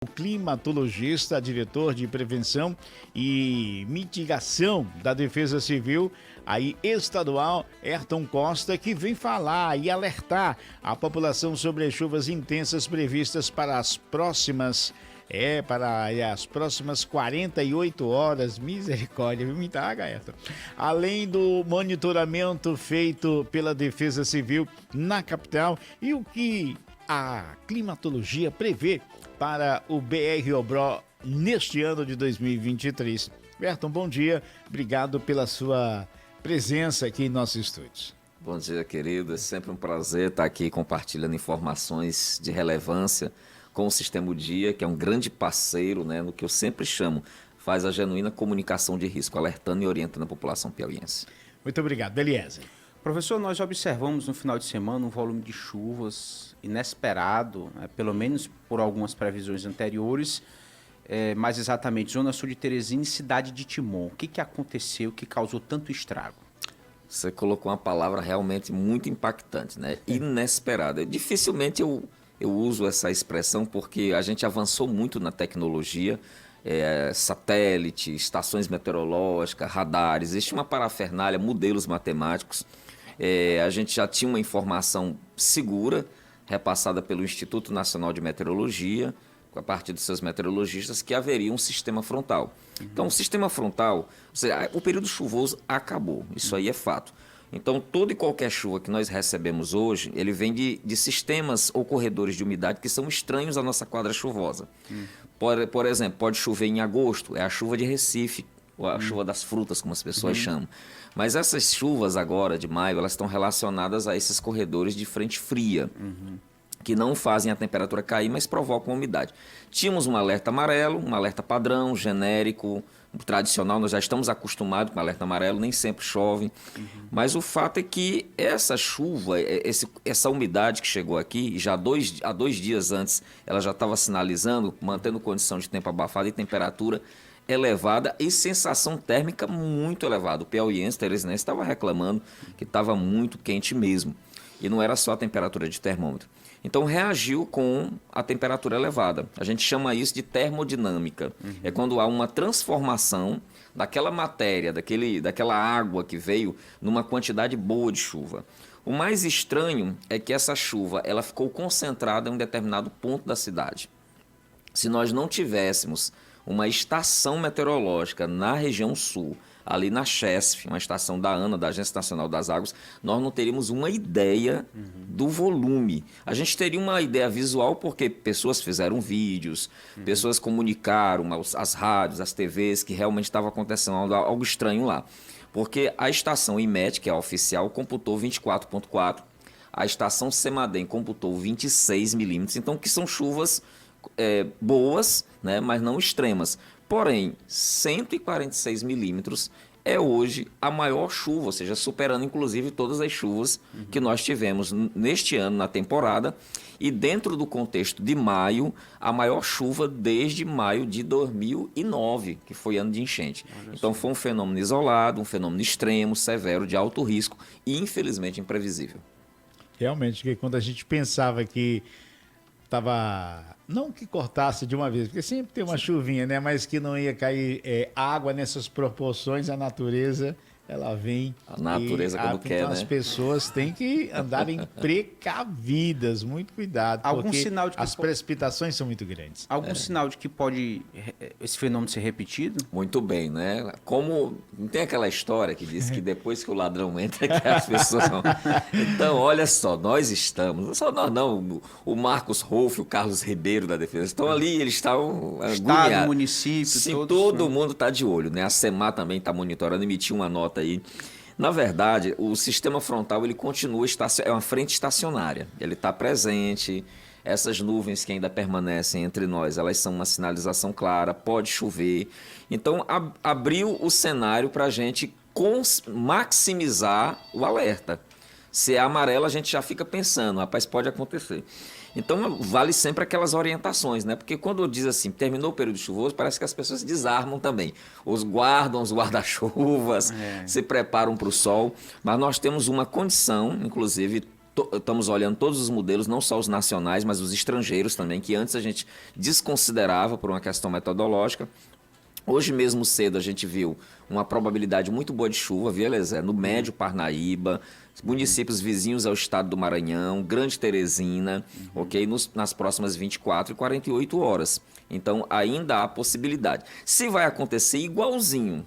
O climatologista, diretor de prevenção e mitigação da Defesa Civil, aí estadual, Ayrton Costa, que vem falar e alertar a população sobre as chuvas intensas previstas para as próximas para as próximas 48 horas, misericórdia, viu? Muita água, Ayrton. Além do monitoramento feito pela Defesa Civil na capital e o que a climatologia prevê para o BR-Obró neste ano de 2023. Ayrton, bom dia, obrigado pela sua presença aqui em nossos estúdios. Bom dia, querido, é sempre um prazer estar aqui compartilhando informações de relevância com o Sistema Dia, que é um grande parceiro, né, no que eu sempre chamo, faz a genuína comunicação de risco, alertando e orientando a população piauiense. Muito obrigado, Eliezer. Professor, nós observamos no final de semana um volume de chuvas inesperado, pelo menos por algumas previsões anteriores, mais exatamente Zona Sul de Teresina e cidade de Timon. O que aconteceu que causou tanto estrago? Você colocou uma palavra realmente muito impactante, né? Inesperada. Dificilmente eu uso essa expressão porque a gente avançou muito na tecnologia, satélite, estações meteorológicas, radares, existe uma parafernália, modelos matemáticos. A gente já tinha uma informação segura, repassada pelo Instituto Nacional de Meteorologia, a partir dos seus meteorologistas, que haveria um sistema frontal. Então, o sistema frontal, ou seja, o período chuvoso acabou, isso aí é fato. Então, toda e qualquer chuva que nós recebemos hoje, ele vem de sistemas ou corredores de umidade que são estranhos à nossa quadra chuvosa. Por exemplo, pode chover em agosto, é a chuva de Recife, ou a chuva das frutas, como as pessoas chamam. Mas essas chuvas agora, de maio, elas estão relacionadas a esses corredores de frente fria, que não fazem a temperatura cair, mas provocam a umidade. Tínhamos um alerta amarelo, um alerta padrão, genérico, tradicional, nós já estamos acostumados com alerta amarelo, nem sempre chove. Mas o fato é que essa chuva, essa umidade que chegou aqui, já há dois dias antes, ela já estava sinalizando, mantendo condição de tempo abafado e temperatura elevada e sensação térmica muito elevada. O piauiense, teresinense, estava reclamando que estava muito quente mesmo. E não era só a temperatura de termômetro. Então, reagiu com a temperatura elevada. A gente chama isso de termodinâmica. É quando há uma transformação daquela matéria, daquela água que veio numa quantidade boa de chuva. O mais estranho é que essa chuva ela ficou concentrada em um determinado ponto da cidade. Se nós não tivéssemos uma estação meteorológica na região sul, ali na CHESF, uma estação da ANA, da Agência Nacional das Águas, nós não teríamos uma ideia do volume. A gente teria uma ideia visual porque pessoas fizeram vídeos, pessoas comunicaram as rádios, as TVs, que realmente estava acontecendo algo estranho lá. Porque a estação IMET, que é a oficial, computou 24,4, a estação CEMADEM computou 26 milímetros, então que são chuvas boas, né, mas não extremas. Porém, 146 milímetros é hoje a maior chuva, ou seja, superando inclusive todas as chuvas que nós tivemos neste ano, na temporada, e dentro do contexto de maio, a maior chuva desde maio de 2009, que foi ano de enchente. Então foi um fenômeno isolado, um fenômeno extremo, severo, de alto risco e infelizmente imprevisível. Realmente, que quando a gente pensava que não que cortasse de uma vez, porque sempre tem uma chuvinha, né? Mas que não ia cair água nessas proporções, a natureza, ela vem. A natureza quando quer, então, né? as pessoas têm que andarem precavidas, muito cuidado, porque Sinal de que as precipitações são muito grandes. Algum sinal de que pode esse fenômeno ser repetido? Muito bem, né? Como não tem aquela história que diz que depois que o ladrão entra, que as pessoas vão... Então, olha só, nós estamos, não só nós não, o Marcos Rolf, o Carlos Ribeiro da Defesa, estão ali, eles estão Estado, município, sim, todos, todo né? mundo está de olho, né? A SEMAR também está monitorando, emitiu uma nota aí. Na verdade, o sistema frontal ele continua, é uma frente estacionária, ele está presente. Essas nuvens que ainda permanecem entre nós, elas são uma sinalização clara, pode chover. Então, abriu o cenário para a gente maximizar o alerta. Se é amarelo, a gente já fica pensando, rapaz, pode acontecer. Então, vale sempre aquelas orientações, né? Porque quando diz assim, terminou o período chuvoso, parece que as pessoas desarmam também. Guardam os guarda-chuvas, se preparam para o sol. Mas nós temos uma condição, inclusive, estamos olhando todos os modelos, não só os nacionais, mas os estrangeiros também, que antes a gente desconsiderava por uma questão metodológica. Hoje mesmo cedo a gente viu uma probabilidade muito boa de chuva, viu, Eliezer? No Médio Parnaíba, municípios vizinhos ao estado do Maranhão, Grande Teresina, ok? Nas próximas 24 e 48 horas. Então ainda há possibilidade. Se vai acontecer igualzinho,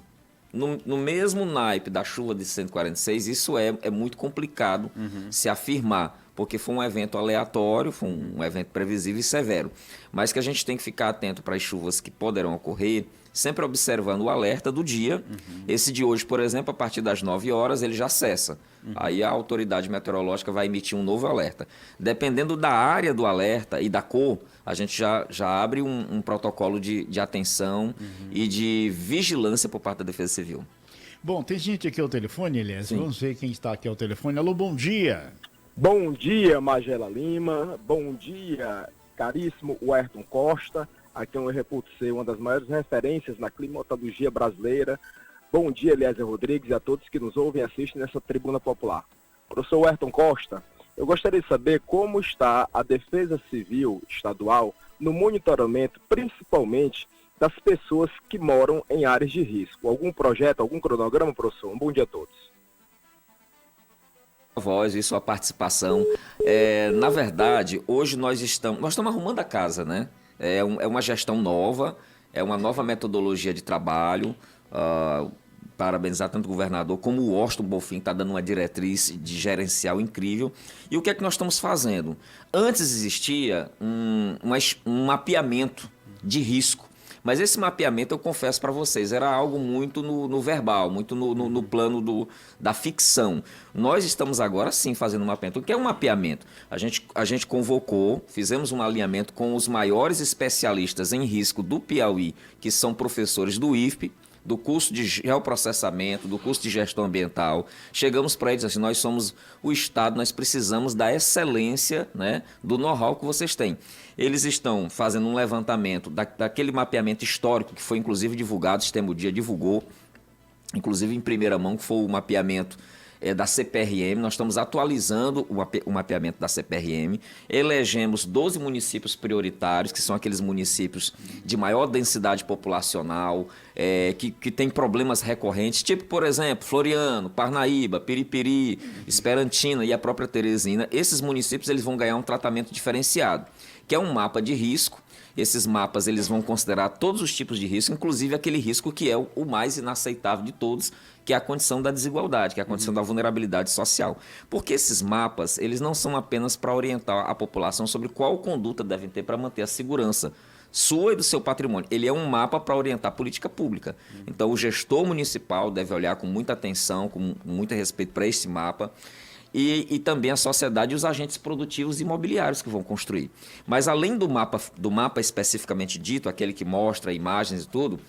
no mesmo naipe da chuva de 146, isso é muito complicado se afirmar, porque foi um evento aleatório, foi um evento previsível e severo. Mas que a gente tem que ficar atento para as chuvas que poderão ocorrer, sempre observando o alerta do dia. Esse de hoje, por exemplo, a partir das 9 horas, ele já cessa. Aí a autoridade meteorológica vai emitir um novo alerta. Dependendo da área do alerta e da cor, a gente já abre um protocolo de atenção e de vigilância por parte da Defesa Civil. Bom, tem gente aqui ao telefone, Elias. Vamos ver quem está aqui ao telefone. Alô, bom dia. Bom dia, Magela Lima. Bom dia, caríssimo Ayrton Costa. Aqui é um repórter, uma das maiores referências na climatologia brasileira. Bom dia, Eliezer Rodrigues, e a todos que nos ouvem e assistem nessa tribuna popular. Professor Ayrton Costa, eu gostaria de saber como está a Defesa Civil Estadual no monitoramento, principalmente das pessoas que moram em áreas de risco. Algum projeto, algum cronograma, professor? Um bom dia a todos. A voz e sua participação. Na verdade, hoje nós estamos arrumando a casa, né? É uma gestão nova, é uma nova metodologia de trabalho. Parabenizar tanto o governador como o Washington Bonfim, que está dando uma diretriz de gerencial incrível. E o que é que nós estamos fazendo? Antes existia um mapeamento de risco. Mas esse mapeamento, eu confesso para vocês, era algo muito no verbal, muito no plano da ficção. Nós estamos agora sim fazendo um mapeamento. O que é um mapeamento? A gente convocou, fizemos um alinhamento com os maiores especialistas em risco do Piauí, que são professores do IFP, do curso de geoprocessamento, do curso de gestão ambiental. Chegamos para eles assim, nós somos o Estado, nós precisamos da excelência, né, do know-how que vocês têm. Eles estão fazendo um levantamento daquele mapeamento histórico que foi inclusive divulgado, o Sistema Dia divulgou, inclusive em primeira mão, que foi o mapeamento da CPRM. Nós estamos atualizando o mapeamento da CPRM. Elegemos 12 municípios prioritários, que são aqueles municípios de maior densidade populacional, que tem problemas recorrentes, tipo, por exemplo, Floriano, Parnaíba, Piripiri, Esperantina e a própria Teresina. Esses municípios eles vão ganhar um tratamento diferenciado, que é um mapa de risco. Esses mapas eles vão considerar todos os tipos de risco, inclusive aquele risco que é o mais inaceitável de todos, que é a condição da desigualdade, que é a condição da vulnerabilidade social. Porque esses mapas eles não são apenas para orientar a população sobre qual conduta devem ter para manter a segurança sua e do seu patrimônio. Ele é um mapa para orientar a política pública. Então, o gestor municipal deve olhar com muita atenção, com muito respeito para esse mapa. E também a sociedade e os agentes produtivos e imobiliários que vão construir. Mas além do mapa especificamente dito, aquele que mostra imagens e tudo,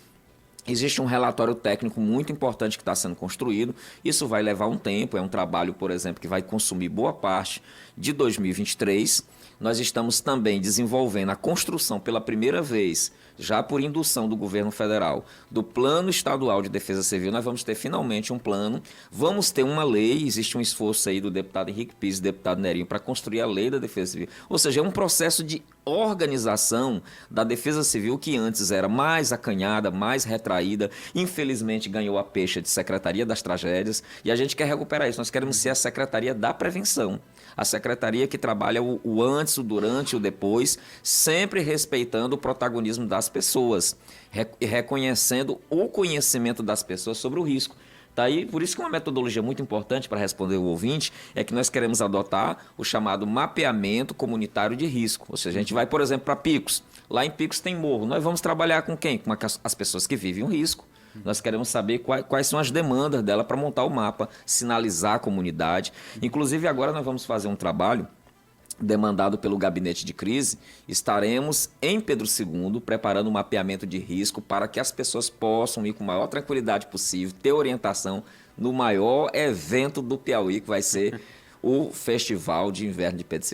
existe um relatório técnico muito importante que está sendo construído. Isso vai levar um tempo, é um trabalho, por exemplo, que vai consumir boa parte de 2023. Nós estamos também desenvolvendo a construção pela primeira vez, já por indução do governo federal, do Plano Estadual de Defesa Civil. Nós vamos ter finalmente um plano, vamos ter uma lei, existe um esforço aí do deputado Henrique Pires e do deputado Nerinho para construir a lei da Defesa Civil. Ou seja, é um processo de organização da Defesa Civil que antes era mais acanhada, mais retraída, infelizmente ganhou a peixe de Secretaria das Tragédias e a gente quer recuperar isso. Nós queremos ser a Secretaria da Prevenção, a secretaria que trabalha o antes, o durante e o depois, sempre respeitando o protagonismo das pessoas e reconhecendo o conhecimento das pessoas sobre o risco. Tá aí, por isso que uma metodologia muito importante para responder o ouvinte é que nós queremos adotar o chamado mapeamento comunitário de risco. Ou seja, a gente vai, por exemplo, para Picos. Lá em Picos tem morro. Nós vamos trabalhar com quem? Com as pessoas que vivem o risco. Nós queremos saber quais são as demandas dela para montar o mapa, sinalizar a comunidade. Inclusive, agora nós vamos fazer um trabalho demandado pelo gabinete de crise. Estaremos em Pedro II preparando um mapeamento de risco para que as pessoas possam ir com a maior tranquilidade possível, ter orientação no maior evento do Piauí, que vai ser o Festival de Inverno de Pedro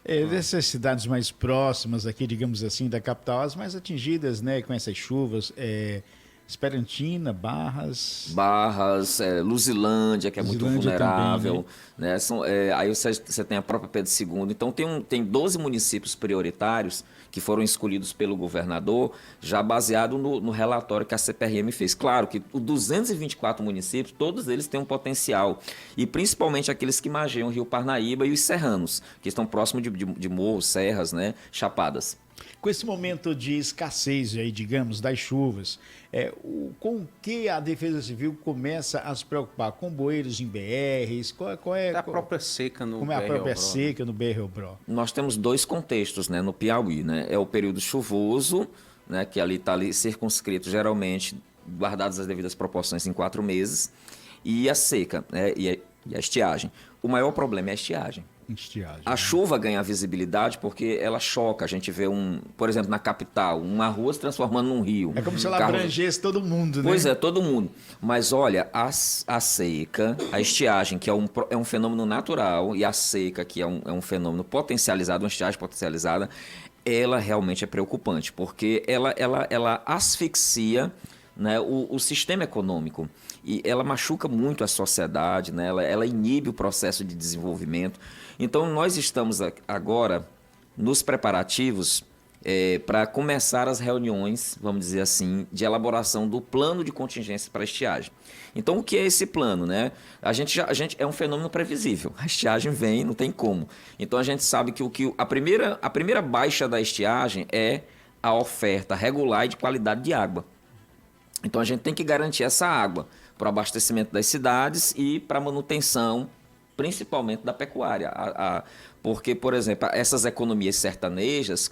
II. Dessas cidades mais próximas aqui, digamos assim, da capital, as mais atingidas, né, com essas chuvas, Esperantina, Barras... Luzilândia, que é muito Luzilândia vulnerável. também, né? Aí você tem a própria Pedro II. Então, tem 12 municípios prioritários que foram escolhidos pelo governador, já baseado no relatório que a CPRM fez. Claro que os 224 municípios, todos eles têm um potencial, e principalmente aqueles que margeiam o Rio Parnaíba e os serranos, que estão próximos de morros, serras, né, chapadas. Com esse momento de escassez, aí, digamos, das chuvas, com o que a Defesa Civil começa a se preocupar? Com bueiros em BRs? A própria seca no Como é a BR própria Obró, seca no BR-Obró? Nós temos dois contextos, né, no Piauí. Né? É o período chuvoso, né, que ali está circunscrito, geralmente, guardadas as devidas proporções, em 4 meses, e a seca, né, e a estiagem. O maior problema é a estiagem. A chuva ganha visibilidade porque ela choca. A gente vê, por exemplo, na capital, uma rua se transformando num rio. É como se ela abrangesse todo mundo, né? Pois é, todo mundo. Mas olha, a seca, a estiagem, que é um fenômeno natural, e a seca, que é um fenômeno potencializado, uma estiagem potencializada, ela realmente é preocupante, porque ela asfixia, né, o sistema econômico. E ela machuca muito a sociedade, né? Ela inibe o processo de desenvolvimento. Então, nós estamos agora nos preparativos para começar as reuniões, vamos dizer assim, de elaboração do plano de contingência para a estiagem. Então, o que é esse plano? Né? A gente é um fenômeno previsível. A estiagem vem, não tem como. Então, a gente sabe que a primeira baixa da estiagem é a oferta regular e de qualidade de água. Então, a gente tem que garantir essa água para o abastecimento das cidades e para a manutenção, principalmente da pecuária. Porque, por exemplo, essas economias sertanejas,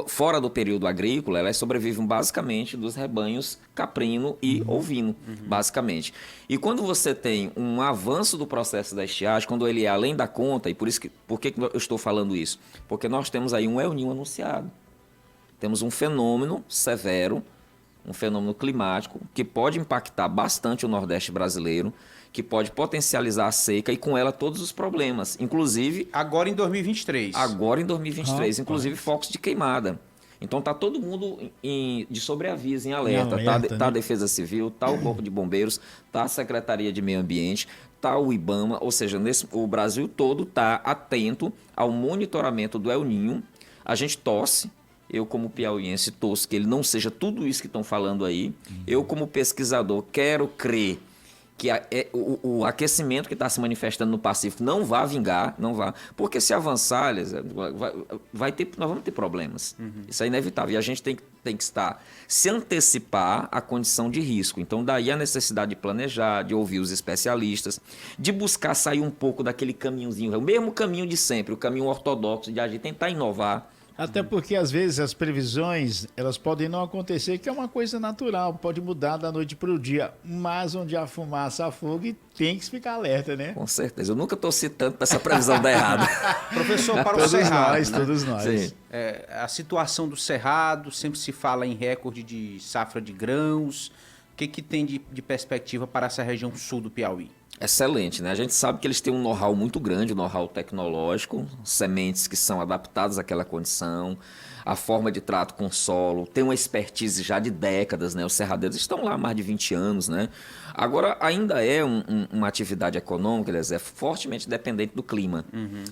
fora do período agrícola, elas sobrevivem basicamente dos rebanhos caprino e ovino, basicamente. E quando você tem um avanço do processo da estiagem, quando ele é além da conta, e por que eu estou falando isso? Porque nós temos aí um El Niño anunciado. Temos um fenômeno severo, um fenômeno climático que pode impactar bastante o Nordeste brasileiro, que pode potencializar a seca e com ela todos os problemas, inclusive... Agora em 2023. Agora em 2023, inclusive focos de queimada. Então tá todo mundo de sobreaviso, em alerta. Tá a Defesa Civil, tá o Corpo de Bombeiros, tá a Secretaria de Meio Ambiente, tá o IBAMA, ou seja, o Brasil todo tá atento ao monitoramento do El Niño. A gente torce. Eu, como piauiense, torço que ele não seja tudo isso que estão falando aí. Eu, como pesquisador, quero crer que o aquecimento que está se manifestando no Pacífico não vai vingar, não vai. Porque se avançar, nós vamos ter problemas. Isso é inevitável. E a gente tem que se antecipar à condição de risco. Então, daí a necessidade de planejar, de ouvir os especialistas, de buscar sair um pouco daquele caminhozinho, o mesmo caminho de sempre, o caminho ortodoxo de agir, tentar inovar. Até porque, às vezes, as previsões, elas podem não acontecer, que é uma coisa natural, pode mudar da noite para o dia, mas onde há fumaça, há fogo, e tem que ficar alerta, né? Com certeza. Eu nunca torci tanto para essa previsão dar errado. Professor, para o Cerrado, todos nós. Sim. A situação do Cerrado, sempre se fala em recorde de safra de grãos. O que tem de perspectiva para essa região sul do Piauí? Excelente, né? A gente sabe que eles têm um know-how muito grande, um know-how tecnológico, sementes que são adaptadas àquela condição, a forma de trato com o solo, tem uma expertise já de décadas, né? Os cerradeiros estão lá há mais de 20 anos, né? Agora, ainda é uma atividade econômica, eles é fortemente dependente do clima.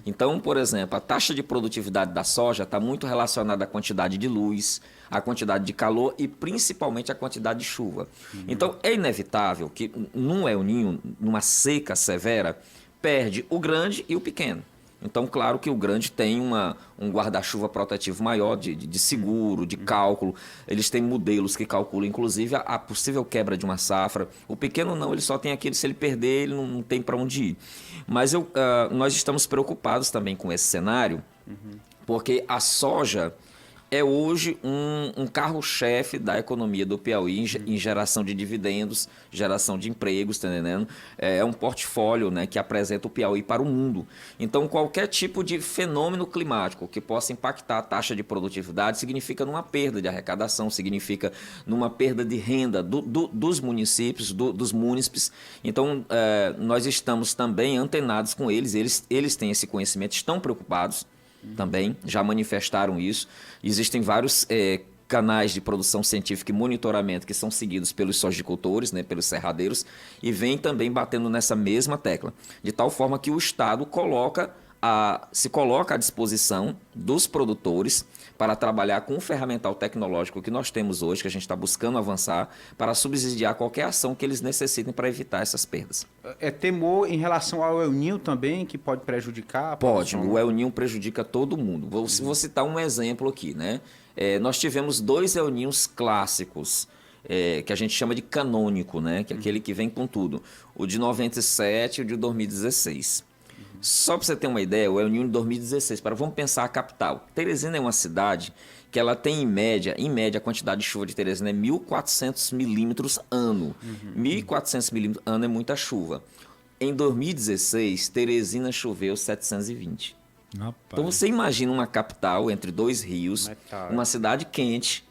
Então, por exemplo, a taxa de produtividade da soja está muito relacionada à quantidade de luz, à quantidade de calor e principalmente à quantidade de chuva. Então, é inevitável que num El Niño, numa seca severa, perde o grande e o pequeno. Então, claro que o grande tem um guarda-chuva protetivo maior de seguro, de cálculo. Eles têm modelos que calculam, inclusive, a possível quebra de uma safra. O pequeno não, ele só tem aquilo, se ele perder, ele não tem para onde ir. Mas nós estamos preocupados também com esse cenário, porque a soja é hoje um carro-chefe da economia do Piauí em geração de dividendos, geração de empregos, tá entendendo? É um portfólio, né, que apresenta o Piauí para o mundo. Então, qualquer tipo de fenômeno climático que possa impactar a taxa de produtividade significa numa perda de arrecadação, significa numa perda de renda dos municípios, dos múnicipes. Então, nós estamos também antenados com eles têm esse conhecimento, estão preocupados. Também já manifestaram isso. Existem vários canais de produção científica e monitoramento que são seguidos pelos sojicultores, né, pelos cerradeiros, e vem também batendo nessa mesma tecla, de tal forma que o Estado se coloca à disposição dos produtores para trabalhar com o ferramental tecnológico que nós temos hoje, que a gente está buscando avançar, para subsidiar qualquer ação que eles necessitem para evitar essas perdas. É temor em relação ao El Niño também, que pode prejudicar a Pode, produção? o El Niño prejudica todo mundo. Vou citar um exemplo aqui, né? Nós tivemos 2 El Niños clássicos, que a gente chama de canônico, né? Que é aquele que vem com tudo. O de 97 e o de 2016. Só para você ter uma ideia, o El Niño de 2016, vamos pensar a capital. Teresina é uma cidade que ela tem em média, a quantidade de chuva de Teresina é 1.400 milímetros ano. 1.400 milímetros ano é muita chuva. Em 2016, Teresina choveu 720. Rapaz. Então você imagina uma capital entre 2 rios, uma cidade quente,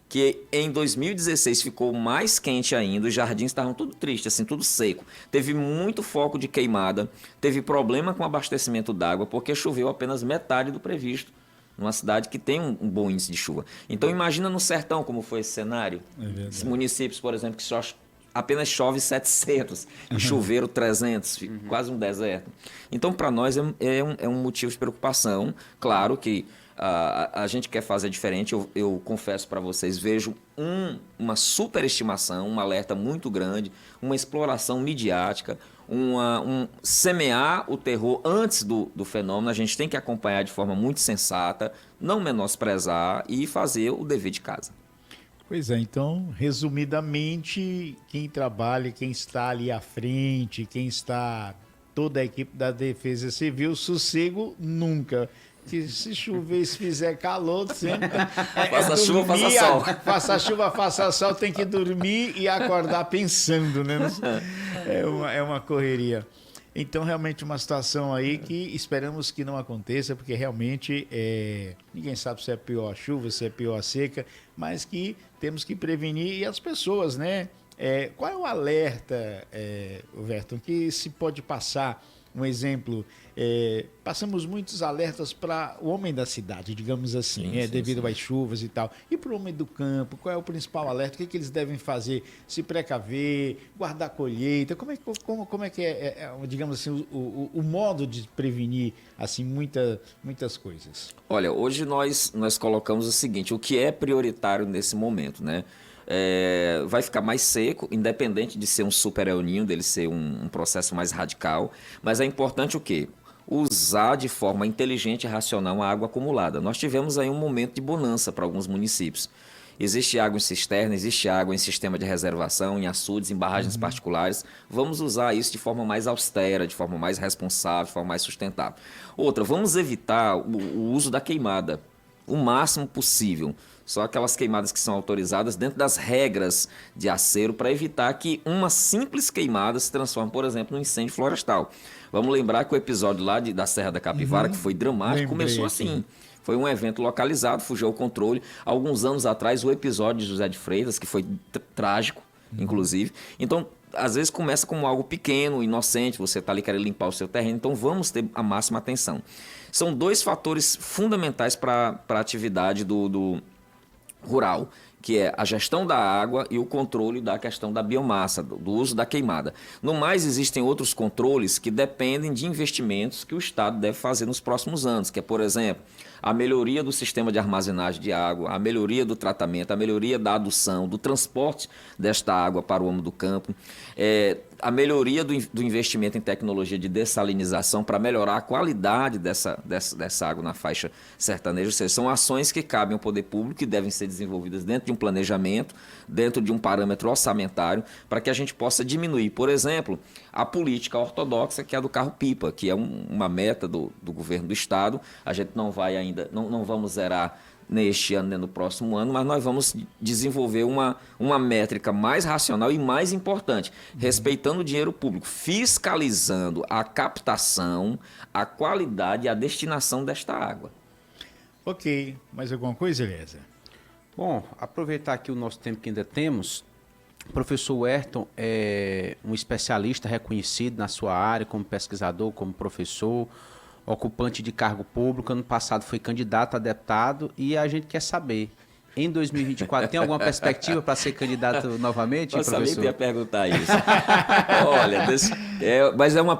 que em 2016 ficou mais quente ainda, os jardins estavam tudo tristes, assim, tudo seco. Teve muito foco de queimada, teve problema com abastecimento d'água, porque choveu apenas metade do previsto, numa cidade que tem um bom índice de chuva. Então imagina no sertão como foi esse cenário. Esses municípios, por exemplo, que só apenas chove 700 e choveram 300, quase um deserto. Então para nós é um motivo de preocupação. Claro que a gente quer fazer diferente, eu confesso para vocês, vejo uma superestimação, um alerta muito grande, uma exploração midiática, semear o terror antes do fenômeno. A gente tem que acompanhar de forma muito sensata, não menosprezar e fazer o dever de casa. Pois é, então, resumidamente, quem trabalha, quem está ali à frente, quem está, toda a equipe da Defesa Civil, sossego nunca. Que se chover, se fizer calor, sempre. Faça chuva, faça sol. Faça chuva, faça sol, tem que dormir e acordar pensando, né? É uma correria. Então, realmente, uma situação aí que esperamos que não aconteça, porque realmente ninguém sabe se é pior a chuva, se é pior a seca, mas que temos que prevenir e as pessoas, né? Qual é o alerta, Verton, que se pode passar? Um exemplo, passamos muitos alertas para o homem da cidade, digamos assim, devido às chuvas e tal. E para o homem do campo, qual é o principal alerta? O que eles devem fazer? Se precaver, guardar colheita? Como é que digamos assim, o modo de prevenir assim, muitas coisas? Olha, hoje nós colocamos o seguinte, o que é prioritário nesse momento, né? Vai ficar mais seco, independente de ser um super El Niño, dele ser um processo mais radical, mas é importante o quê? Usar de forma inteligente e racional a água acumulada. Nós tivemos aí um momento de bonança para alguns municípios. Existe água em cisterna, existe água em sistema de reservação, em açudes, em barragens particulares. Vamos usar isso de forma mais austera, de forma mais responsável, de forma mais sustentável. Outra, vamos evitar o uso da queimada o máximo possível. Só aquelas queimadas que são autorizadas dentro das regras de acero para evitar que uma simples queimada se transforme, por exemplo, num incêndio florestal. Vamos lembrar que o episódio lá da Serra da Capivara, que foi dramático, começou assim. Foi um evento localizado, fugiu ao controle. Alguns anos atrás, o episódio de José de Freitas, que foi trágico, inclusive. Então, às vezes começa como algo pequeno, inocente, você está ali querendo limpar o seu terreno. Então, vamos ter a máxima atenção. São 2 fatores fundamentais para a atividade do rural, que é a gestão da água e o controle da questão da biomassa, do uso da queimada. No mais, existem outros controles que dependem de investimentos que o Estado deve fazer nos próximos anos, que é, por exemplo, a melhoria do sistema de armazenagem de água, a melhoria do tratamento, a melhoria da adução, do transporte desta água para o homem do campo, a melhoria do investimento em tecnologia de dessalinização para melhorar a qualidade dessa água na faixa sertaneja. Ou seja, são ações que cabem ao poder público e devem ser desenvolvidas dentro de um planejamento, dentro de um parâmetro orçamentário, para que a gente possa diminuir, por exemplo, a política ortodoxa, que é a do carro-pipa, que é uma meta do governo do Estado. A gente não vai ainda, não vamos zerar neste ano nem no próximo ano, mas nós vamos desenvolver uma métrica mais racional e mais importante, respeitando o dinheiro público, fiscalizando a captação, a qualidade e a destinação desta água. Ok, mais alguma coisa, Eliezer? Bom, aproveitar aqui o nosso tempo que ainda temos. O professor Ayrton é um especialista reconhecido na sua área, como pesquisador, como professor, ocupante de cargo público. Ano passado foi candidato a deputado e a gente quer saber Em 2024, tem alguma perspectiva para ser candidato novamente, Eu sabia professor? que ia perguntar isso. Olha,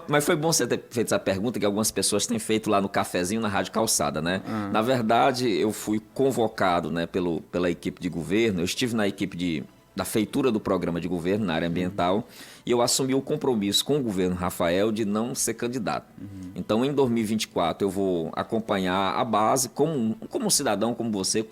mas foi bom você ter feito essa pergunta, que algumas pessoas têm feito lá no cafezinho na Rádio Calçada, né? Na verdade, eu fui convocado, né, pela equipe de governo, eu estive na equipe da feitura do programa de governo na área ambiental, e eu assumi o compromisso com o governo Rafael de não ser candidato. Então, em 2024, eu vou acompanhar a base como um cidadão como você,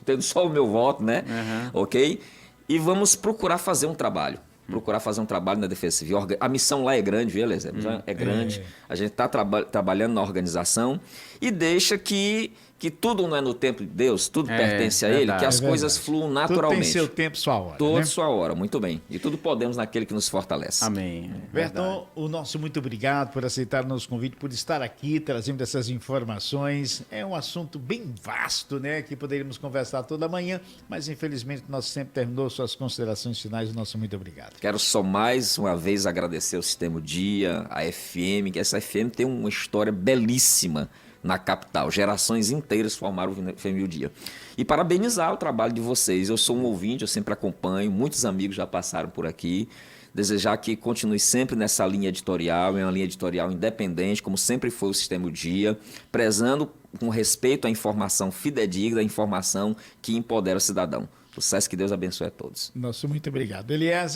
tendo só o meu voto, né? Ok? E vamos procurar fazer um trabalho. Na Defesa Civil. A missão lá é grande, viu, Eliezer? A missão é grande. A gente está trabalhando na organização e deixa que tudo não é no tempo de Deus, tudo pertence a Ele, que as coisas fluam naturalmente. Tudo tem seu tempo, sua hora. Tudo né? sua hora, muito bem. E tudo podemos naquele que nos fortalece. Amém. Berton, o nosso muito obrigado por aceitar o nosso convite, por estar aqui trazendo essas informações. É um assunto bem vasto, né? Que poderíamos conversar toda manhã, mas infelizmente nosso tempo terminou. Suas considerações finais, o nosso muito obrigado. Quero só mais uma vez agradecer ao Sistema Dia, a FM, que essa FM tem uma história belíssima na capital. Gerações inteiras formaram o FM O Dia. E parabenizar o trabalho de vocês. Eu sou um ouvinte, eu sempre acompanho, muitos amigos já passaram por aqui. Desejar que continue sempre nessa linha editorial, é uma linha editorial independente, como sempre foi o Sistema O Dia, prezando com respeito à informação fidedigna, à informação que empodera o cidadão. Sucesso, que Deus abençoe a todos. Nosso muito obrigado. Eliezer.